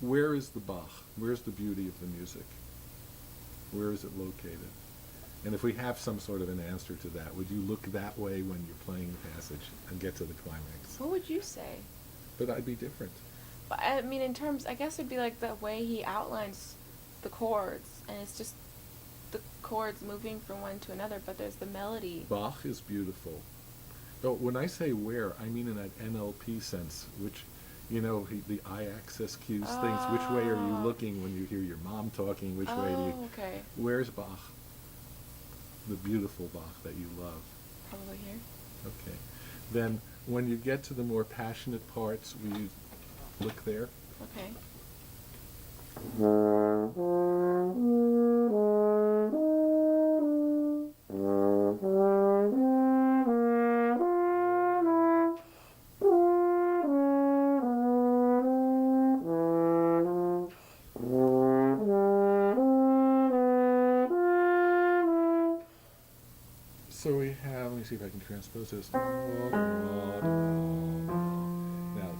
where is the Bach? Where's the beauty of the music? Where is it located? And if we have some sort of an answer to that, would you look that way when you're playing the passage and get to the climax? What would you say? But I'd be different. But I mean, in terms, I guess it'd be like the way he outlines the chords, and it's just the chords moving from one to another, but there's the melody. Bach is beautiful. Oh, when I say where, I mean in that NLP sense, which, the I-axis cues things. Which way are you looking when you hear your mom talking? Which way do you... Okay. Where's Bach? The beautiful Bach that you love. Probably here. Okay. Then when you get to the more passionate parts, will you look there? Okay. So we have, let me see if I can transpose this. Now,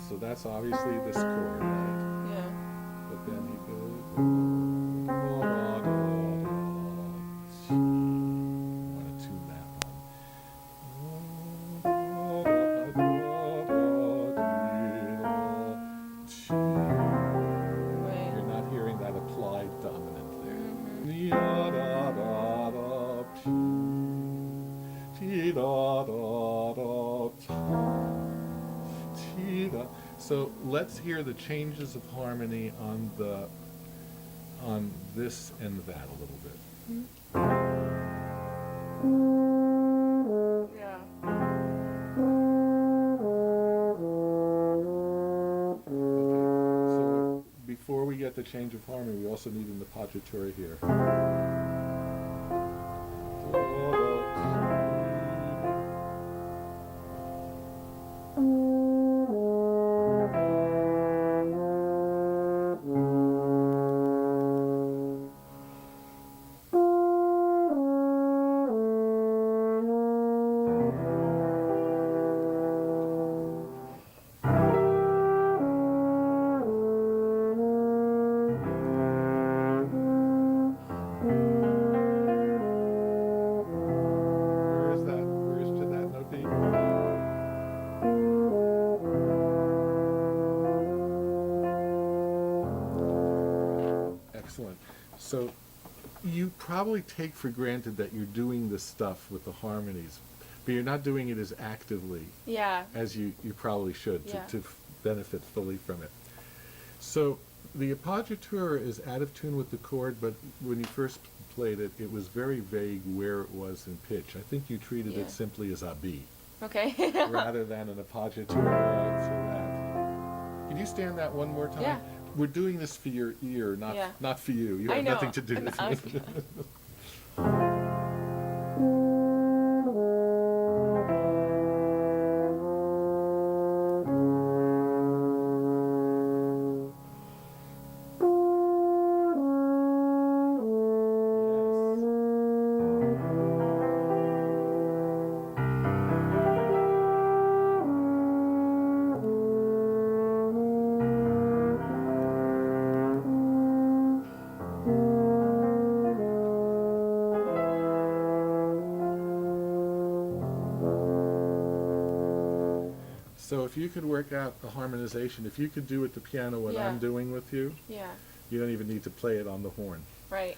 so that's obviously this chord, right? Yeah. But then he goes. I want to tune that one. Right. You're not hearing that applied dominant there. So let's hear the changes of harmony on this and that a little bit. Yeah. So before we get the change of harmony, we also need an appoggiatura here. Excellent. So you probably take for granted that you're doing this stuff with the harmonies, but you're not doing it as actively as you probably should to benefit fully from it. So the appoggiatura is out of tune with the chord, but when you first played it, it was very vague where it was in pitch. I think you treated it simply as a B. Okay. rather than an appoggiatura to that. Can you stand that one more time? Yeah. We're doing this for your ear, not for you. You I have know. nothing to do with it. So if you could work out the harmonization, if you could do at the piano what I'm doing with you, you don't even need to play it on the horn. Right.